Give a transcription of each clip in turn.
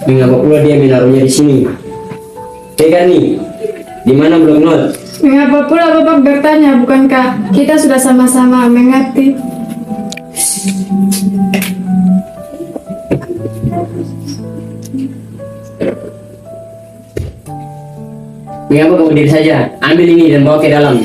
Mengapa pula dia menaruhnya di sini? Pegang nih, di mana blok not? Mengapa pula Bapak bertanya? Bukankah kita sudah sama-sama mengerti? Mengapa kamu diri saja? Ambil ini dan bawa ke dalam.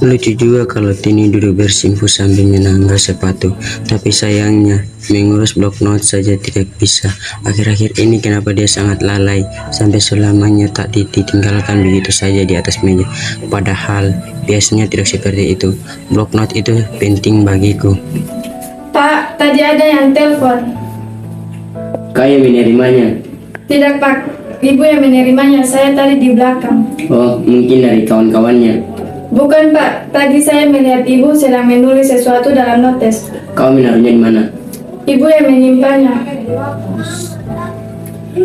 Lucu juga kalau Tini duduk bersimpuh sambil menanggal sepatu, tapi sayangnya mengurus blok note saja tidak bisa. Akhir-akhir ini kenapa dia sangat lalai sampai selamanya tak ditinggalkan begitu saja di atas meja. Padahal biasanya tidak seperti itu. Blok note itu penting bagiku. Pak, tadi ada yang telepon. Kau yang menerimanya? Tidak Pak, Ibu yang menerimanya. Saya tadi di belakang. Oh, mungkin dari kawan-kawannya. Bukan Pak, tadi saya melihat Ibu sedang menulis sesuatu dalam notes. Kau menaruhnya di mana? Ibu yang menyimpannya.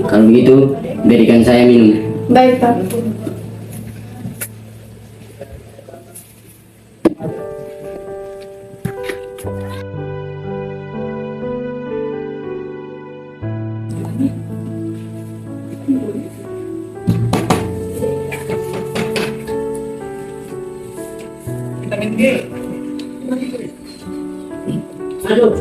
Kalau begitu, berikan saya minum. Baik Pak. Aduh.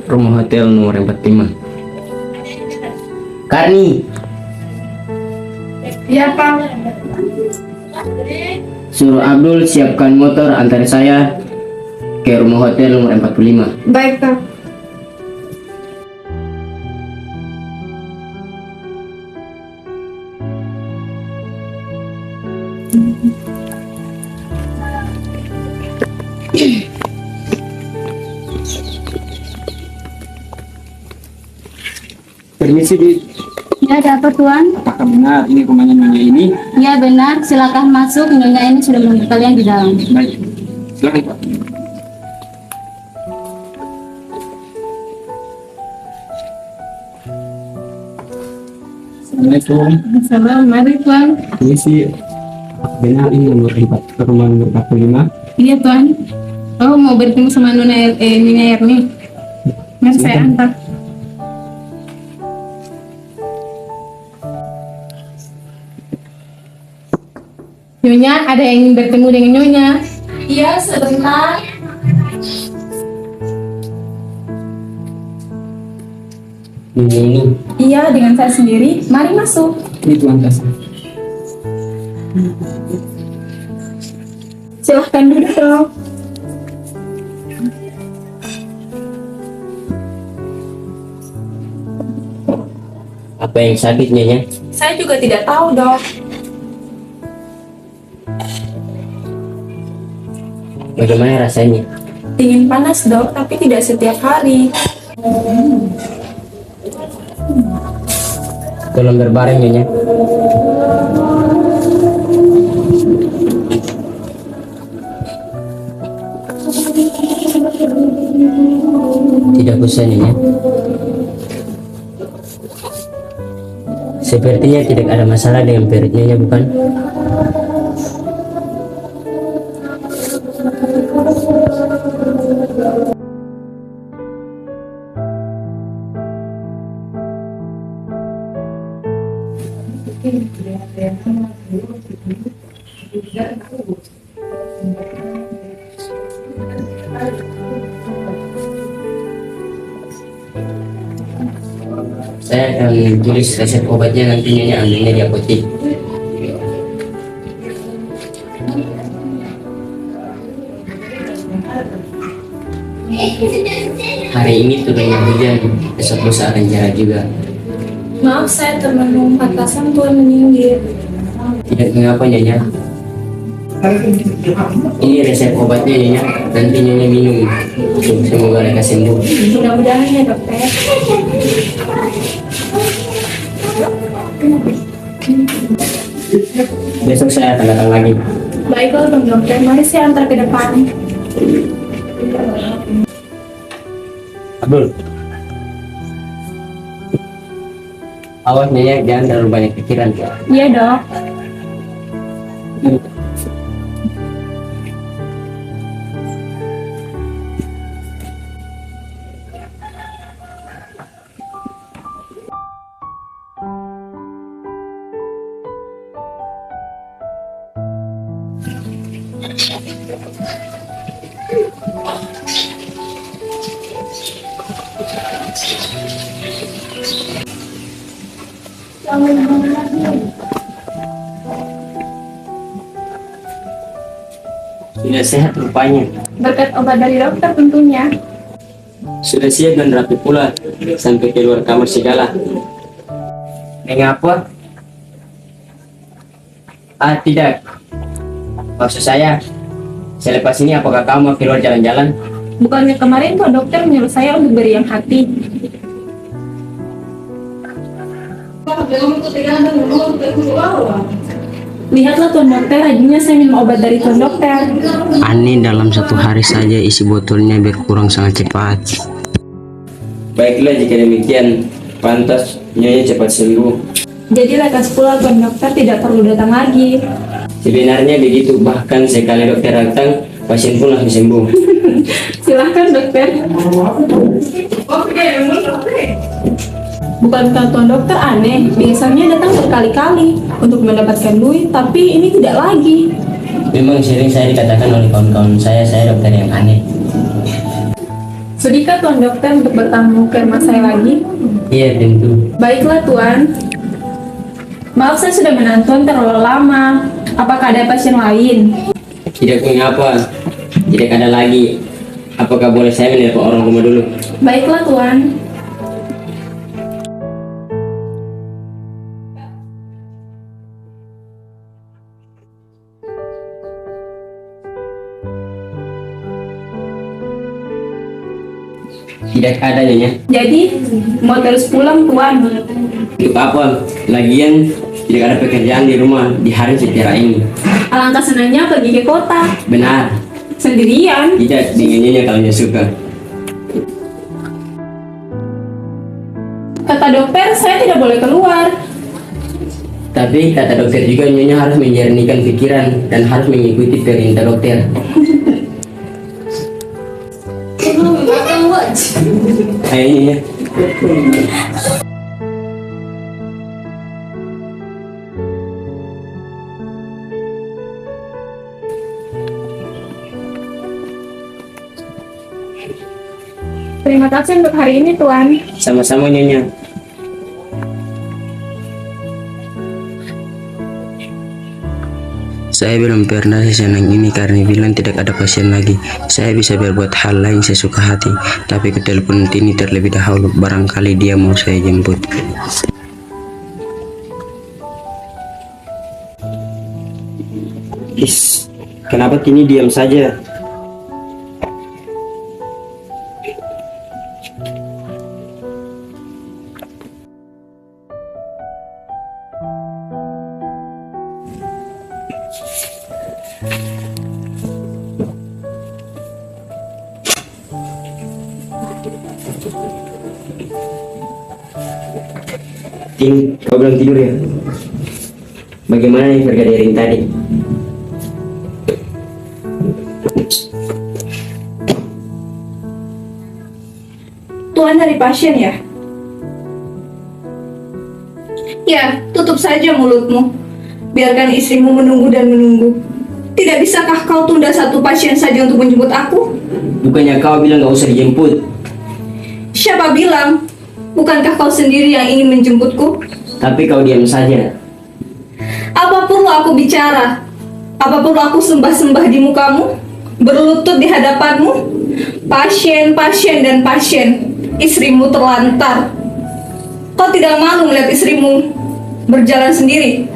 Rumah hotel nomor 45. Karni, Ya Pak. suruh Abdul siapkan motor antar saya ke rumah hotel nomor 45. Baik Pak. Permisi, Bi. Ya, ada apa Tuan? Apakah benar ini rumahnya Nyonya ini? Ya benar, silakan masuk. Nyonya ini sudah menunggu kalian di dalam. Baik, silakan Pak. Assalamualaikum. Salam, mari Tuan. Permisi, benar ini nomor 4, rumah nomor 45. Iya Tuan. Oh, mau bertemu sama Nyonya Erni. Mari saya antar. Nyonya, ada yang ingin bertemu dengan Nyonya? Iya, sebentar. Ini Iya, dengan saya sendiri. Mari masuk. Ini Tuan tasnya. Silahkan duduk dong. apa yang sakit Nyonya? Saya juga tidak tahu dok. Bagaimana rasanya? Dingin panas dok, tapi tidak setiap hari. Tolong berbareng Nyonya. Tidak usah Nyonya. Sepertinya tidak ada masalah dengan perut Nyonya, bukan? Saya saya akan tulis resep obatnya, nanti Nyonya ambilnya di apotek. Hari ini turunnya hujan, besok lusa akan cerah juga. Maaf, saya termenung atasan Tuan menyinggir. Tidak mengapa Nyonya. Ini resep obatnya Nyonya, nanti Nyonya minum. Semoga lekas sembuh. Mudah-mudahan ya dokter. Besok saya akan datang lagi. Baiklah Bang Dokter, mari saya antar ke depan. Abdul. Awas Nyonya, jangan terlalu banyak pikiran. Iya dok. Sudah sehat rupanya. Berkat obat dari dokter tentunya. Sudah siap dan rapi pula, sampai keluar kamar segala. Mengapa? Ah tidak, maksud saya selepas ini apakah kamu mau keluar jalan-jalan? Bukannya kemarin kok dokter menyuruh saya untuk beri yang hati. Lihatlah Tuan Dokter, rajinnya saya minum obat dari Tuan Dokter. Aneh, dalam 1 hari saja isi botolnya berkurang sangat cepat. Baiklah jika demikian, pantas Nyonya cepat sembuh. Jadi lekas pula Tuan Dokter, tidak perlu datang lagi. Sebenarnya begitu, bahkan sekali dokter datang, pasien pun langsung sembuh. Silahkan dokter. Bukankah Tuan Dokter aneh? Biasanya datang berkali-kali untuk mendapatkan duit, tapi ini tidak lagi. Memang sering saya dikatakan oleh kawan-kawan saya dokter yang aneh. Sudikah Tuan Dokter untuk bertamu ke rumah saya lagi? Iya tentu. Baiklah Tuan. Maaf saya sudah menahan Tuan terlalu lama. Apakah ada pasien lain? Tidak mengapa, tidak ada lagi. Apakah boleh saya menelpon orang rumah dulu? Baiklah Tuan. Tidak ada Nyonya. Jadi mau terus pulang Tuan? Untuk apa? Lagian tidak ada pekerjaan di rumah di hari secara ini. Alangkah senangnya pergi ke kota. Benar. Sendirian. Tidak dengan Nyonya kalau Nyonya suka. Kata dokter saya tidak boleh keluar. Tapi kata dokter juga Nyonya harus menjernihkan pikiran dan harus mengikuti perintah dokter. Ayo Nyonya. Terima kasih untuk hari ini Tuan. Sama-sama Nyonya. Saya belum pernah sesenang ini karena bilang tidak ada pasien lagi. Saya bisa berbuat hal lain sesuka hati, tapi ke telepon Tini terlebih dahulu, barangkali dia mau saya jemput. Kenapa Tini diam saja? Tini, kau belum tidur ya? Bagaimana nih pergadaian tadi? Tuan dari pasien ya? Ya, tutup saja mulutmu. Biarkan istrimu menunggu dan menunggu. Tidak bisakah kau tunda 1 pasien saja untuk menjemput aku? Bukannya kau bilang gak usah dijemput? Siapa bilang? Bukankah kau sendiri yang ingin menjemputku? Tapi kau diam saja. Apa perlu aku bicara? Apa perlu aku sembah-sembah di mukamu? Berlutut di hadapanmu? Pasien, dan pasien. Istrimu terlantar. Kau tidak malu melihat istrimu berjalan sendiri?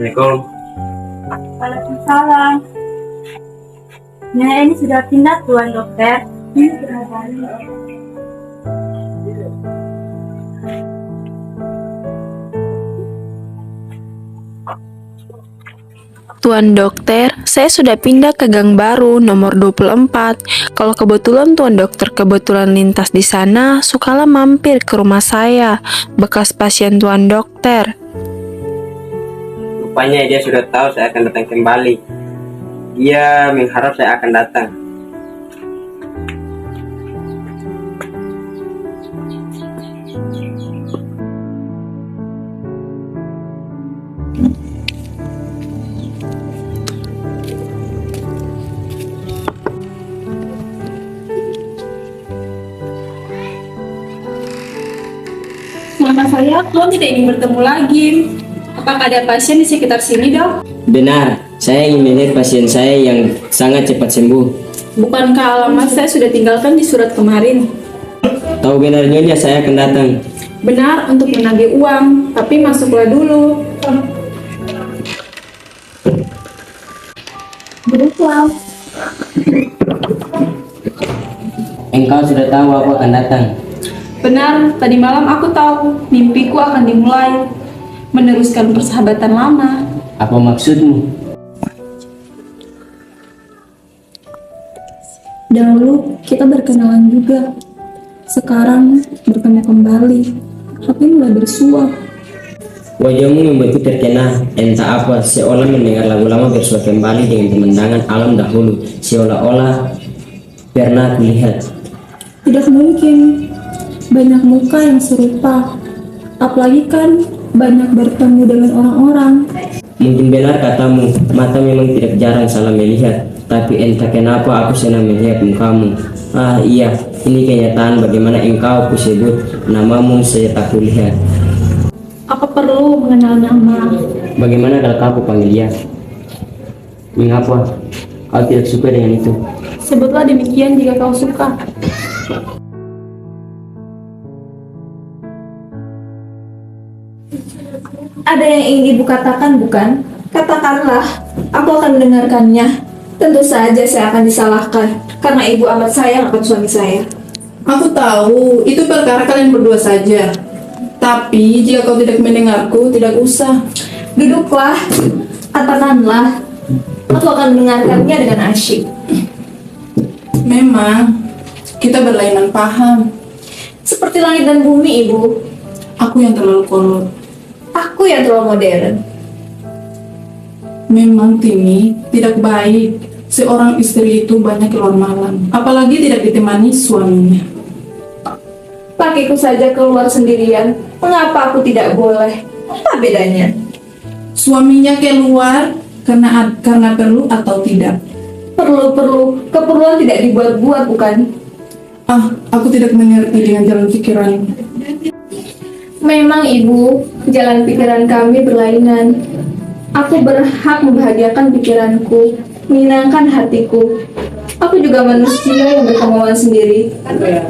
Assalamualaikum. Waalaikumsalam. Nenek ini sudah pindah, Tuan Dokter. Ini sudah balik. Tuan Dokter, saya sudah pindah ke gang baru nomor 24. Kalau kebetulan Tuan Dokter kebetulan lintas di sana, sukalah mampir ke rumah saya, bekas pasien Tuan Dokter. Rupanya dia sudah tahu saya akan datang kembali. Dia mengharap saya akan datang. Mama saya, Tuan tidak ingin bertemu lagi. Apakah ada pasien di sekitar sini, Dok? Benar, saya ingin melihat pasien saya yang sangat cepat sembuh. Bukankah alamat saya sudah tinggalkan di surat kemarin? Tahu benar Nyonya saya akan datang. Benar, untuk menagih uang, tapi masuklah dulu. Duduklah. Engkau sudah tahu aku akan datang. Benar, tadi malam aku tahu mimpiku akan dimulai. Meneruskan persahabatan lama. Apa maksudmu? Dahulu kita berkenalan juga. Sekarang bertemu kembali. Hati mulai bersuah. Wajahmu membuatku terkena entah apa, seolah mendengar lagu lama bersua kembali dengan pemandangan alam dahulu, seolah-olah pernah kulihat. Tidak mungkin. Banyak muka yang serupa. Apalagi kan banyak bertemu dengan orang-orang. Mungkin benar katamu, mata memang tidak jarang salah melihat, tapi entah kenapa aku senang melihat mukamu. Ah iya, ini kenyataan bagaimana engkau kusebut namamu saya tak kulihat. Apa perlu mengenal nama? Bagaimana kalau kau panggil dia? Mengapa kau tidak suka dengan itu? Sebutlah demikian jika kau suka. Ada yang ingin ibu katakan, bukan? Katakanlah, aku akan mendengarkannya. Tentu saja saya akan disalahkan, karena ibu amat sayang akan suami saya. Aku tahu, itu perkara kalian berdua saja. Tapi, jika kau tidak mendengarku, tidak usah. Duduklah, katakanlah. Aku akan mendengarkannya dengan asyik. Memang, kita berlainan paham. Seperti langit dan bumi, ibu. Aku yang terlalu kolot. Aku yang terlalu modern. Memang, Tini, tidak baik. Seorang istri itu banyak keluar malam. Apalagi tidak ditemani suaminya. Lakiku saja keluar sendirian. Mengapa aku tidak boleh? Apa bedanya? Suaminya keluar karena perlu atau tidak. Perlu-perlu. Keperluan tidak dibuat-buat, bukan? Ah, aku tidak mengerti dengan jalan pikiranmu. Memang ibu, jalan pikiran kami berlainan. Aku berhak membahagiakan pikiranku, menyenangkan hatiku. Aku juga manusia yang berkemauan sendiri.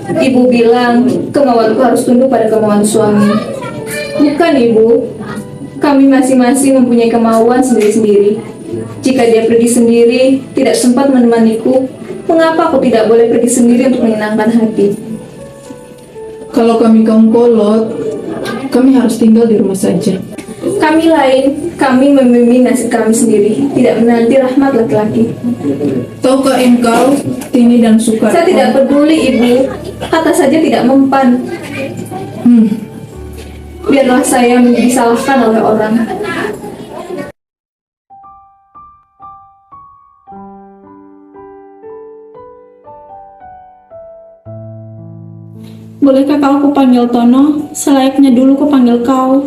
Ibu bilang, kemauanku harus tunduk pada kemauan suami. Bukan ibu, kami masing-masing mempunyai kemauan sendiri-sendiri. Jika dia pergi sendiri, tidak sempat menemaniku, mengapa aku tidak boleh pergi sendiri untuk menyenangkan hati? Kalau kami kaum kolot, kami harus tinggal di rumah saja. Kami lain, kami membimbing nasib kami sendiri, tidak menanti rahmat laki-laki. Tahukah engkau, Tini dan Suka? Saya tidak peduli ibu, kata saja tidak mempan. Biarlah saya disalahkan oleh orang. Bolehkah kau kupanggil Tono? Selayaknya dulu kupanggil kau.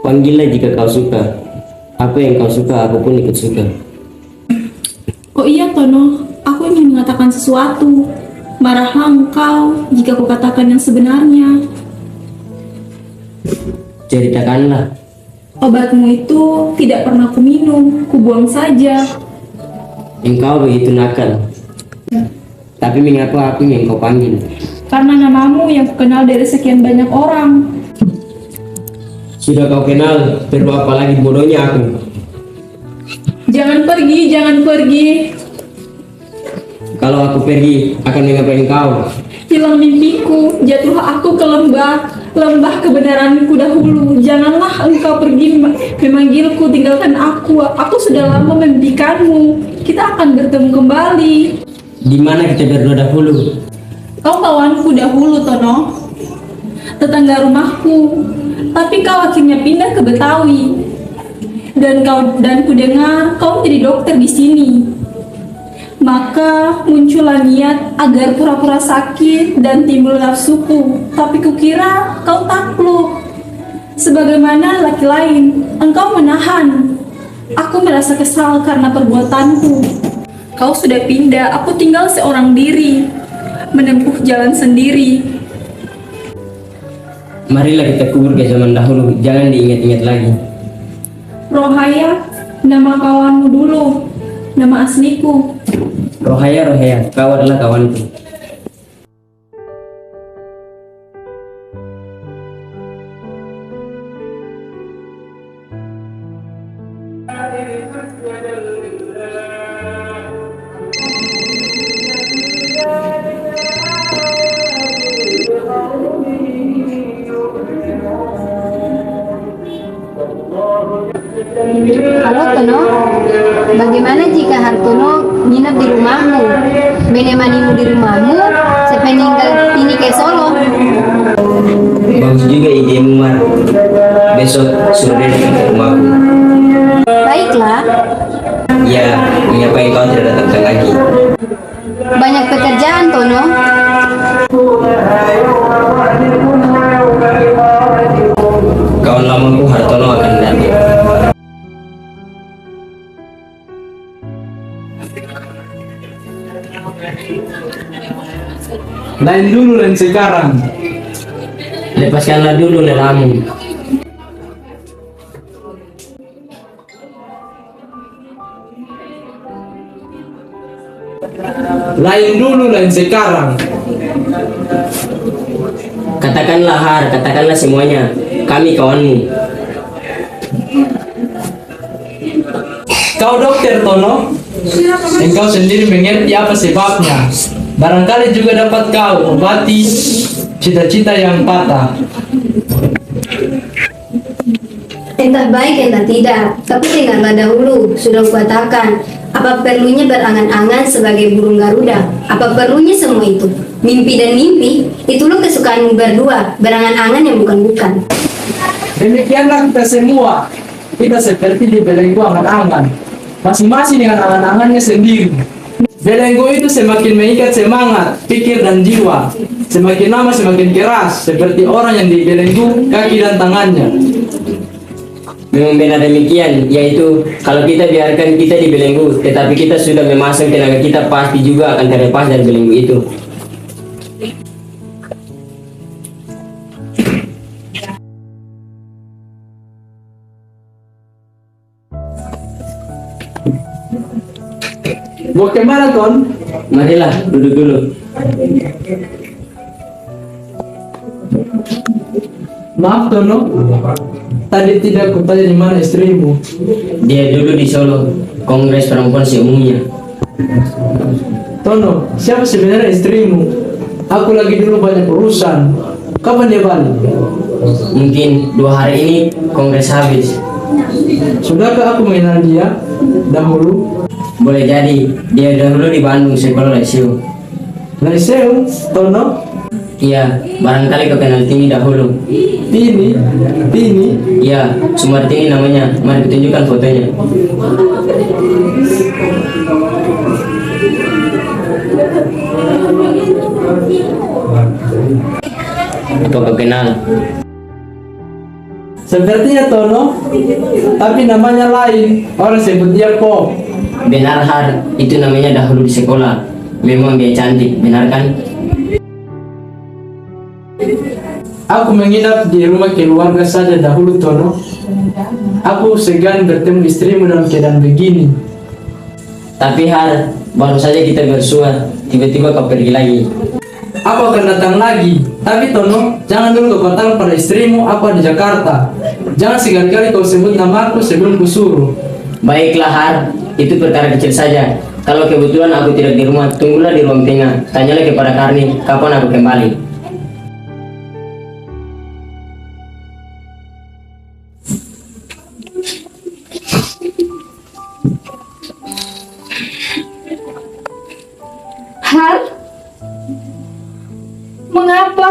Panggillah jika kau suka. Apa yang kau suka, aku pun ikut suka. Oh iya Tono, aku ingin mengatakan sesuatu. Marahlah engkau jika ku katakan yang sebenarnya. Ceritakanlah. Obatmu itu tidak pernah ku minum, ku buang saja. Engkau begitu nakal. Tapi mengapa aku yang kau panggil? Karena namamu yang ku kenal dari sekian banyak orang. Sudah kau kenal, perlu apa lagi bodohnya aku? Jangan pergi, jangan pergi. Kalau aku pergi, akan mengapa engkau? Hilang mimpiku, jatuhlah aku ke lembah kebenaranku dahulu. Janganlah engkau pergi memanggilku, tinggalkan aku. Aku sudah lama memimpikanmu. Kita akan bertemu kembali. Di mana kita berdua dahulu? Kau kawanku dahulu, Tono. Tetangga rumahku. Tapi kau akhirnya pindah ke Betawi. Dan ku dengar kau menjadi dokter di sini. Maka muncullah niat agar pura-pura sakit dan timbul nafsuku. Tapi kukira kau takluk. Sebagaimana laki lain, engkau menahan. Aku merasa kesal karena perbuatanku. Kau sudah pindah, aku tinggal seorang diri, menempuh jalan sendiri. Marilah kita kubur ke zaman dahulu, jangan diingat-ingat lagi. Rohaya, nama kawanmu dulu, nama asliku. Rohaya, kau adalah kawanku. Halo Tono, bagaimana jika Hartono nginep di rumahmu? Menemanimu di rumahmu, saya peninggal ini ke Solo. Bagus juga idemu, Mar. Besok suruh dia datang ke rumahku. Baiklah, Ya, mengapa engkau tidak datang lagi? banyak pekerjaan Tono. Kawan lamaku Hartono akan datang. Lain dulu dan sekarang. Lepaskanlah dulu lelamu. Lain dulu dan sekarang. Katakanlah Har, katakanlah semuanya. Kami kawanmu. Kau dokter Tono, engkau sendiri mengerti apa sebabnya. Barangkali juga dapat kau obati cita-cita yang patah. Entah baik entah tidak, tapi dengarlah dahulu, sudah kukatakan, apa perlunya berangan-angan sebagai burung Garuda? Apa perlunya semua itu? Mimpi dan mimpi, itulah kesukaanmu berdua, berangan-angan yang bukan-bukan. Demikianlah kita semua. Kita seperti di belenggu angan-angan, masing-masing dengan angan-angannya sendiri. Belenggu itu semakin mengikat semangat, pikir dan jiwa. Semakin lama semakin keras, seperti orang yang dibelenggu kaki dan tangannya. Memang benar demikian, yaitu kalau kita biarkan kita dibelenggu, tetapi kita sudah memasang tenaga kita, pasti juga akan terlepas dari belenggu itu. Mau kemana Ton? Marilah, duduk dulu. Maaf Tono, tadi tidak kutanya di mana istrimu. Dia dulu di Solo, Kongres Perempuan seumumnya. Tono, siapa sebenarnya istrimu? Aku lagi dulu banyak urusan. Kapan dia balik? Mungkin 2 hari ini Kongres habis. Sudahkah aku mengenal dia dahulu? Boleh jadi, dia dahulu di Bandung sekolah Lesio. Leseu, Tono? Iya, barangkali kau kenal Tini dahulu. Tini? Iya, Sumartini namanya. Mari kutunjukkan fotonya. Apa kau kenal? Sepertinya Tono, tapi namanya lain. Orang sebut dia Pop. Benar Har, itu namanya dahulu di sekolah. Memang dia cantik, benar kan? Aku menginap di rumah keluarga saja dahulu Tono. Aku segan bertemu istrimu dalam keadaan begini. Tapi Har, baru saja kita bersua, tiba-tiba kau pergi lagi. Aku akan datang lagi. Tapi Tono, jangan dulu kau katakan pada istrimu aku ada di Jakarta. Jangan sekali-kali kau sebut namaku sebelum kusuruh. Baiklah Har, itu perkara kecil saja. Kalau kebetulan aku tidak di rumah, tunggulah di ruang tengah. Tanyalah kepada Karni, kapan aku kembali. Har, mengapa?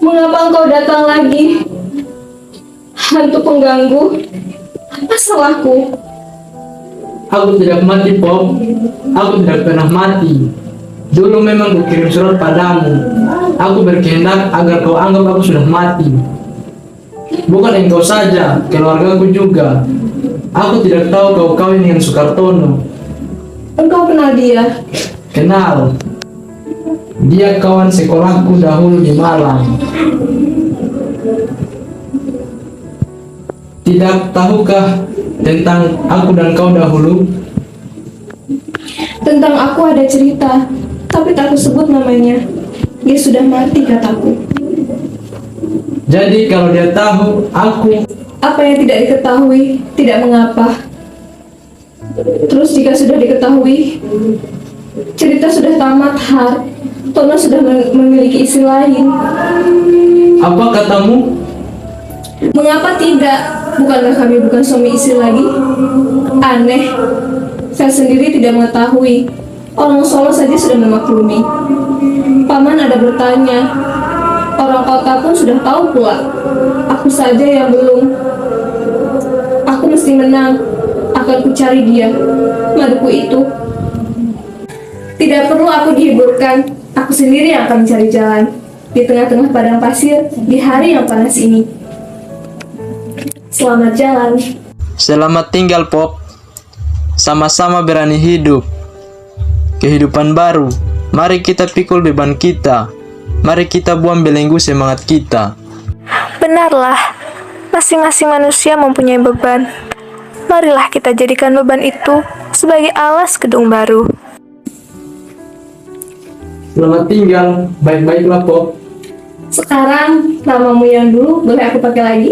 Mengapa engkau datang lagi? Hantu pengganggu, apa salahku? Aku tidak mati Pop. Aku tidak pernah mati. Dulu memang kukirim surat padamu. Aku berkehendak agar kau anggap aku sudah mati. Bukan engkau saja, keluargaku juga. Aku tidak tahu kau kawin dengan Sukartono. Engkau kenal dia? Kenal. Dia kawan sekolahku dahulu di Malang. Tidak tahukah tentang aku dan kau dahulu? Tentang aku ada cerita, tapi tak kusebut namanya. Dia sudah mati kataku. Jadi kalau dia tahu aku, Apa yang tidak diketahui tidak mengapa. Terus jika sudah diketahui, cerita sudah tamat Har. Tono sudah memiliki istri lain. apa katamu? Mengapa tidak? Bukankah kami bukan suami istri lagi? Aneh. Saya sendiri tidak mengetahui. Orang Solo saja sudah memaklumi. Paman ada bertanya. Orang kota pun sudah tahu pula. Aku saja yang belum. Aku mesti menang. Akan kucari dia. Maduku itu. Tidak perlu aku dihiburkan. Aku sendiri yang akan mencari jalan. Di tengah-tengah padang pasir. Di hari yang panas ini. Selamat jalan. Selamat tinggal Pop. Sama-sama berani hidup. Kehidupan baru. Mari kita pikul beban kita. Mari kita buang belenggu semangat kita. Benarlah, masing-masing manusia mempunyai beban. Marilah kita jadikan beban itu sebagai alas gedung baru. Selamat tinggal. Baik-baiklah Pop. Sekarang namamu yang dulu boleh aku pakai lagi?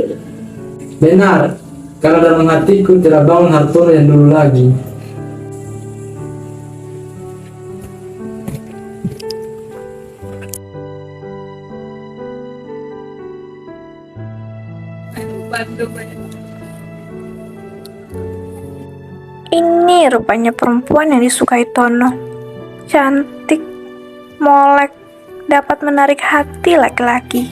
Benar. Karena dalam hatiku tidak bangun Hartono yang dulu lagi. Ini rupanya perempuan yang disukai Tono. Cantik, molek, dapat menarik hati laki-laki.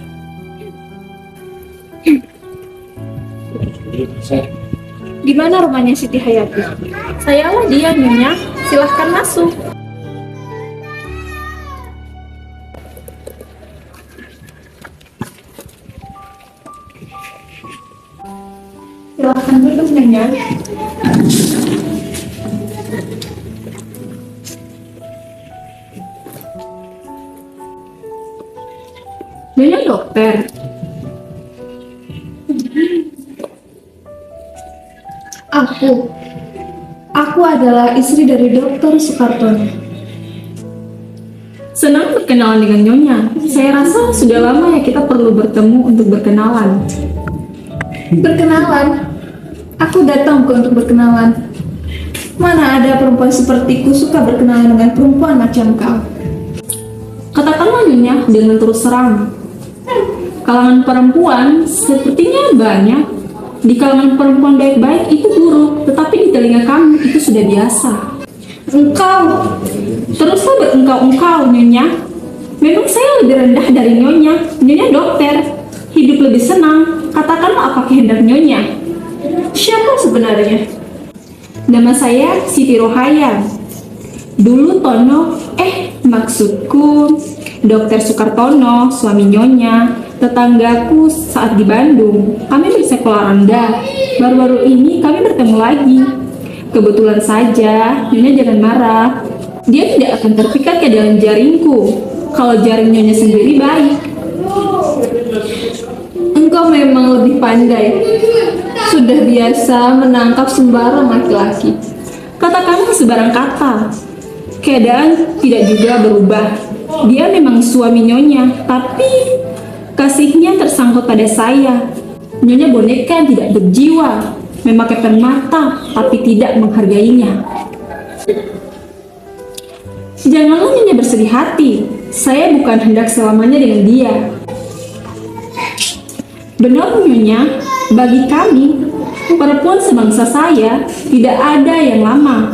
Di mana rumahnya Siti Hayati? Sayalah dia, Nyonya. Silahkan masuk. Silahkan duduk, Nyonya. Nyonya dokter. Aku adalah istri dari Dokter Sukartono. Senang berkenalan dengan Nyonya. Saya rasa sudah lama ya kita perlu bertemu untuk berkenalan. Berkenalan? Aku datang bukan untuk berkenalan. Mana ada perempuan sepertiku suka berkenalan dengan perempuan macam kau? Katakanlah Nyonya dengan terus terang. Kalangan perempuan sepertinya banyak. Di kalangan perempuan baik-baik itu buruk, tetapi di telinga kami itu sudah biasa. Engkau! Teruslah berengkau-engkau, Nyonya. Memang saya lebih rendah dari Nyonya. Nyonya dokter, hidup lebih senang. Katakanlah apa kehendak Nyonya. Siapa sebenarnya? Nama saya Siti Rohaya. Dulu Tono, maksudku Dokter Sukartono, suami Nyonya, tetanggaku saat di Bandung. Kami bersekolah rendah. Baru-baru ini kami bertemu lagi. Kebetulan saja, Nyonya jangan marah. Dia tidak akan terpikat ke dalam jaringku. Kalau jaring Nyonya sendiri baik. Engkau memang lebih pandai. Sudah biasa menangkap sembarang laki-laki. Katakanlah sebarang kata. Keadaan tidak juga berubah. Dia memang suami Nyonya, tapi kasihnya tersangkut pada saya. Nyonya boneka yang tidak berjiwa, memakai permata, tapi tidak menghargainya. Janganlah Nyonya bersedih hati. Saya bukan hendak selamanya dengan dia. Benar Nyonya, bagi kami, perempuan sebangsa saya, tidak ada yang lama.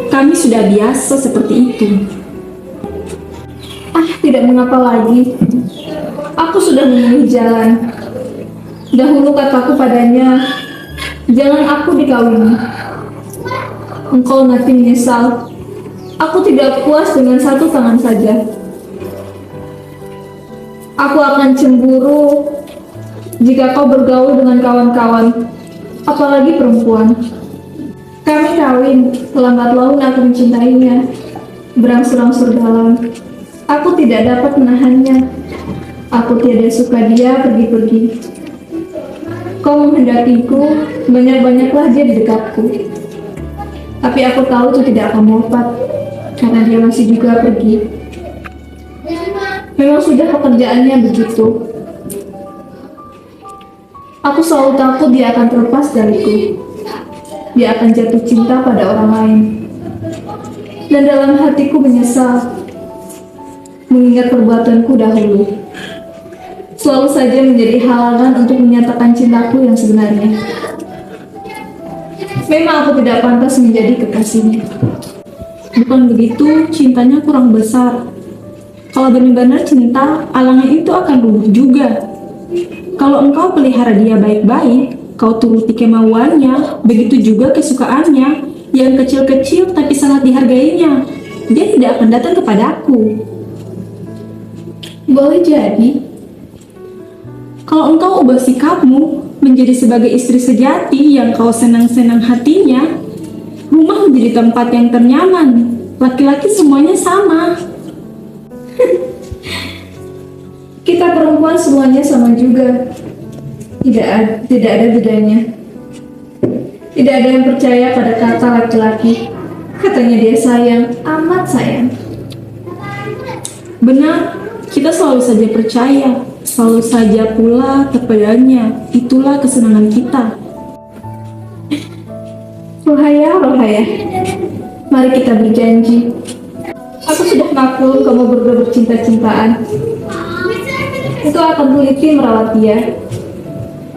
Kami sudah biasa seperti itu. Tidak mengapa lagi. Aku sudah memilih jalan. Dahulu kataku padanya, jangan aku dikawini. Engkau nanti menyesal. Aku tidak puas dengan satu tangan saja. Aku akan cemburu jika kau bergaul dengan kawan-kawan, apalagi perempuan. Kami kawin, lambat laun aku mencintainya, berangsur-angsur dalam. Aku tidak dapat menahannya. Aku tidak suka dia pergi-pergi. Kau menghendakiku, banyak-banyaklah dia di dekatku. Tapi aku tahu itu tidak akan dapat, karena dia masih juga pergi. Memang sudah pekerjaannya begitu. Aku selalu takut dia akan terlepas dariku. Dia akan jatuh cinta pada orang lain. Dan dalam hatiku menyesal, mengingat perbuatanku dahulu. Selalu saja menjadi halangan untuk menyatakan cintaku yang sebenarnya. Memang aku tidak pantas menjadi kekasihnya. Bukan begitu, cintanya kurang besar. Kalau benar-benar cinta, alangan itu akan rubuh juga. Kalau engkau pelihara dia baik-baik, kau turuti kemauannya, begitu juga kesukaannya, yang kecil-kecil tapi sangat dihargainya. Dia tidak akan datang kepadaku. Boleh jadi. Kalau engkau ubah sikapmu menjadi sebagai istri sejati yang kau senang-senang hatinya, rumah menjadi tempat yang ternyaman. Laki-laki semuanya sama. Kita perempuan semuanya sama juga. Tidak ada bedanya. Tidak ada yang percaya pada kata laki-laki. Katanya dia sayang, amat sayang. Benar, kita selalu saja percaya, selalu saja pula kepadanya. Itulah kesenangan kita. Rohaya, mari kita berjanji. Aku sudah maklum kamu berdua bercinta-cintaan. Itu akan teliti merawat dia.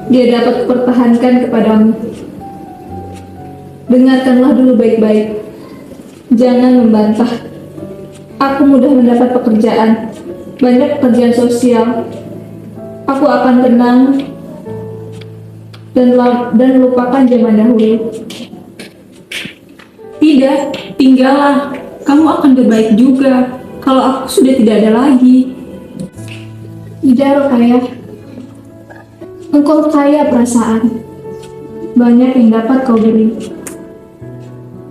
Dia dapat kupertahankan kepadamu. Dengarkanlah dulu baik-baik. Jangan membantah. Aku mudah mendapat pekerjaan. Banyak pekerjaan sosial. Aku akan tenang dan lupakan zaman dahulu. Tidak, tinggallah. Kamu akan berbaik juga kalau aku sudah tidak ada lagi. Tidak, Rokaya. Engkau kaya perasaan. Banyak yang dapat kau beri.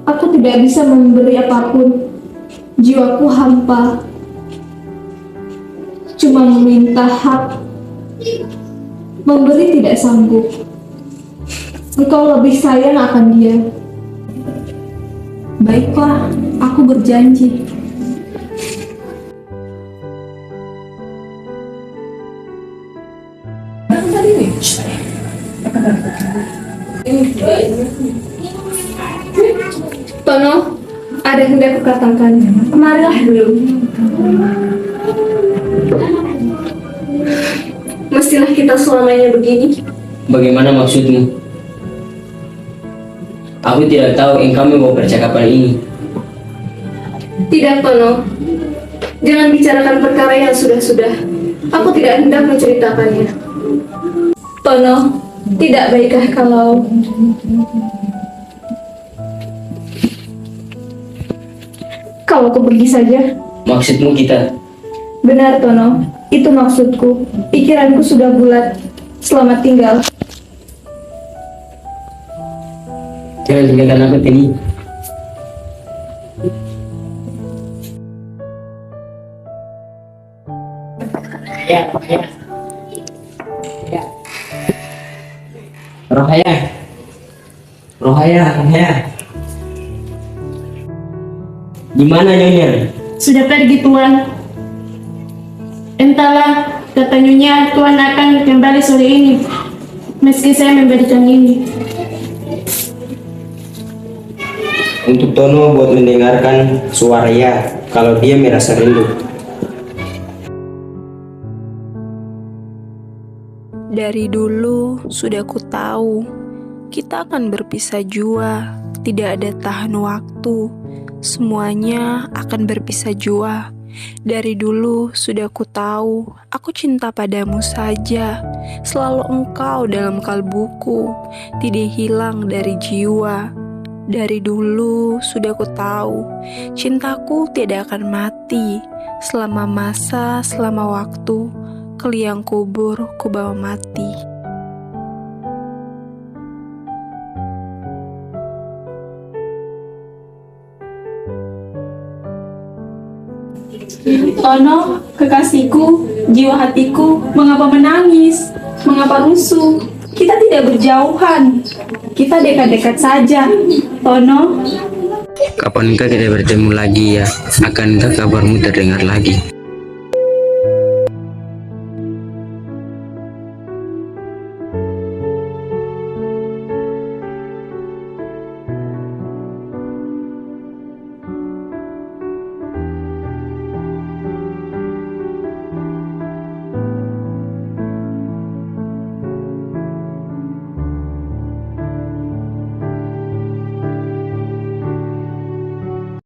Aku tidak bisa memberi apapun. Jiwaku hampa. Cuma meminta hak. Memberi tidak sanggup. Engkau lebih sayang akan dia. Baiklah, aku berjanji. Tono, ada yang hendak kukatakan. Marilah dulu. Mestilah kita selamanya begini. Bagaimana maksudmu? Aku tidak tahu engkau membawa percakapan ini. Tidak, Tono. Jangan bicarakan perkara yang sudah-sudah. Aku tidak hendak menceritakannya. Tono, tidak baikkah kalau aku pergi saja? Maksudmu kita? Benar Tono, itu maksudku. Pikiranku sudah bulat. Selamat tinggal. Jangan tinggalkan aku Tini. Rohaya. Rohaya. Gimana Nyonya? Sudah pergi Tuan. Entahlah, kata Nyonya Tuan akan kembali sore ini. Meski saya memberikan ini. Untuk Tono buat mendengarkan suara ya kalau dia merasa rindu. Dari dulu sudah ku tahu kita akan berpisah jua, tidak ada tahan waktu, semuanya akan berpisah jua. Dari dulu sudah ku tahu aku cinta padamu saja, selalu engkau dalam kalbuku, tidak hilang dari jiwa. Dari dulu sudah ku tahu cintaku tidak akan mati, selama masa, selama waktu, ke liang kubur ku bawa mati. Tono, kekasihku, jiwa hatiku, mengapa menangis? Mengapa rusuh? Kita tidak berjauhan. Kita dekat-dekat saja. Tono, Kapankah kita bertemu lagi ya? Akankah kabarmu terdengar lagi?